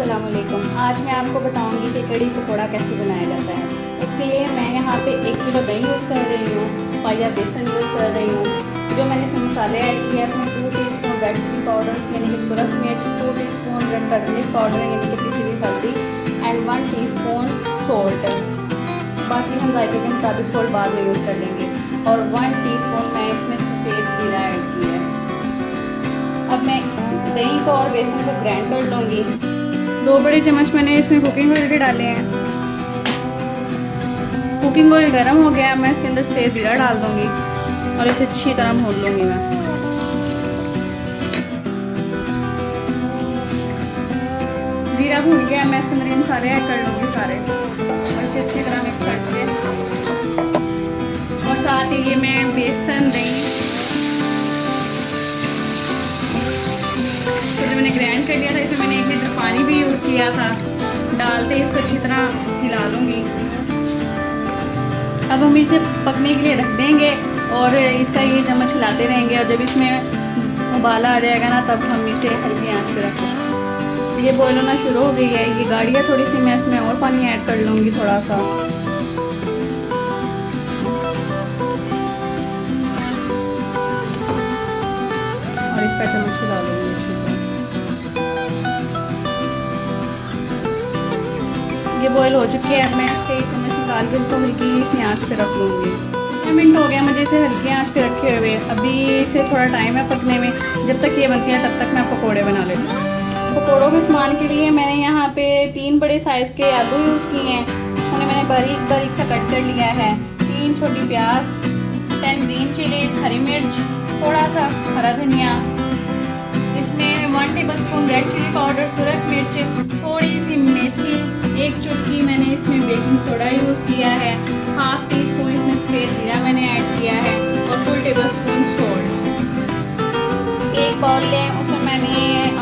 अस्सलामुअलैकुम। आज मैं आपको बताऊंगी कि कड़ी पकौड़ा कैसे बनाया जाता है। इसके लिए मैं यहाँ पे 1 किलो दही यूज़ कर रही हूँ, पाया बेसन यूज़ कर रही हूँ। जो मैंने इसमें मसाले ऐड किए हैं उसमें 2 टीस्पून रेड चिली पाउडर यानी कि सुरख मिर्च, 2 टीस्पून रेड टर्मरिक पाउडर यानी कि पिसी हुई हल्दी एंड 1 टीस्पून सोल्ट। बाकी हम जायके के मुताबिक सोल्ट बाद में यूज़ कर लेंगे। और 1 टीस्पून मैं इसमें सफ़ेद ज़ीरा ऐड किया है। अब मैं दही को और बेसन को ग्राइंड कर लूँगी। 2 बड़े चम्मच मैंने इसमें कुकिंग ऑयल के डाले हैं। कुकिंग ऑयल गर्म हो गया, मैं इसके अंदर सफ़ेद ज़ीरा डाल दूँगी और इसे अच्छी तरह भून लूँगी मैं। ज़ीरा भून गया, मैं इसके अंदर ये मसाले ऐड कर लूँगी सारे और इसे अच्छी तरह मिक्स करके और साथ ही ये मैं बेसन दही मैंने ग्राइंड कर लिया था, इसमें मैंने 1 लीटर पानी भी यूज़ किया था। डालते इसको अच्छी तरह हिला लूँगी। अब हम इसे पकने के लिए रख देंगे और इसका ये चम्मच हिलाते रहेंगे और जब इसमें उबाला आ जाएगा ना तब हम इसे हल्की आंच पे रखेंगे। ये बॉयल होना शुरू हो गई है, ये गाढ़िया थोड़ी सी, मैं इसमें और पानी ऐड कर लूँगी थोड़ा सा। और इसका चम्मच हिला लूँगी। ये बॉयल हो चुकी है, अब मैं इसके चम्मच निकाल के इसको हल्की सी आंच पे रख लूँगी। 1 मिनट हो गया मुझे इसे हल्की आंच पे रखे हुए। अभी इसे थोड़ा टाइम है पकने में, जब तक ये बनती है तब तक मैं पकोड़े बना लेती हूँ। पकोड़ों के सामान के लिए मैंने यहाँ पे 3 बड़े साइज़ के आलू यूज़ किए हैं, उन्हें मैंने बारीक बारीक सा कट कर लिया है। 3 छोटी प्याज, 10 ग्रीन चिलीज, हरी मिर्च, थोड़ा सा हरा धनिया, इसमें 1 टेबलस्पून रेड चिली पाउडर, सुरख मिर्च, थोड़ी सी मेथी, 1 चुटकी मैंने इसमें बेकिंग सोडा यूज़ किया है, ½ टीस्पून इसमें सफ़ेद ज़ीरा मैंने ऐड किया है और फुल टेबलस्पून सोल्ट। 1 बाउल लें, उसमें मैंने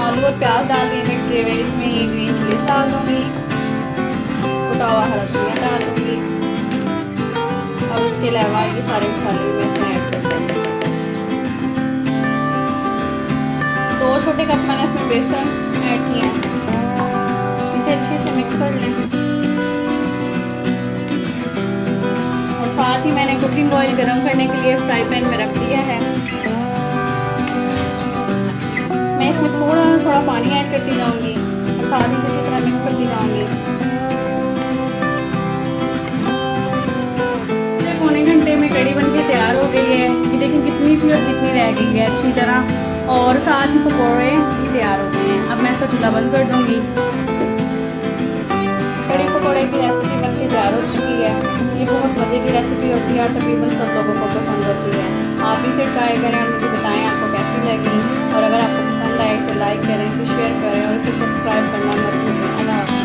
आलू और प्याज डाल दिए कट किए हुए, इसमें ये ग्रीन चिलीज डाल दूँगी, कुटा हुआ हरा धनिया डाल दूँगी और उसके अलावा ये सारे मसाले मैं इसमें ऐड कर दूँगी। 2 छोटे कप मैंने इसमें बेसन ऐड किया है, इसे अच्छे से मिक्स कर लें। और साथ ही मैंने कुकिंग ऑयल गरम करने के लिए फ्राई पैन में रख दिया है। मैं इसमें थोड़ा पानी ऐड करती जाऊंगी और साथ ही से अच्छी तरह मिक्स करती जाऊंगी। पौने घंटे में कड़ी बनके तैयार हो गई है। ये देखें कितनी थी और कितनी रह गई है अच्छी तरह, और साथ ही पकौड़े भी तैयार हो गए हैं। अब मैं इसका चूल्हा बंद कर दूंगी। कड़ी पकौड़े की रेसिपी बनके तैयार हो चुकी है। ये बहुत मज़े की रेसिपी होती है और तकरीबन सब लोगों को पसंद होती है। आप इसे ट्राई करें और मुझे बताएं आपको कैसी लगी, और अगर आपको पसंद आए इसे लाइक करें, इसे शेयर करें और इसे सब्सक्राइब करना मत भूलें। अल्लाह हाफ़िज़।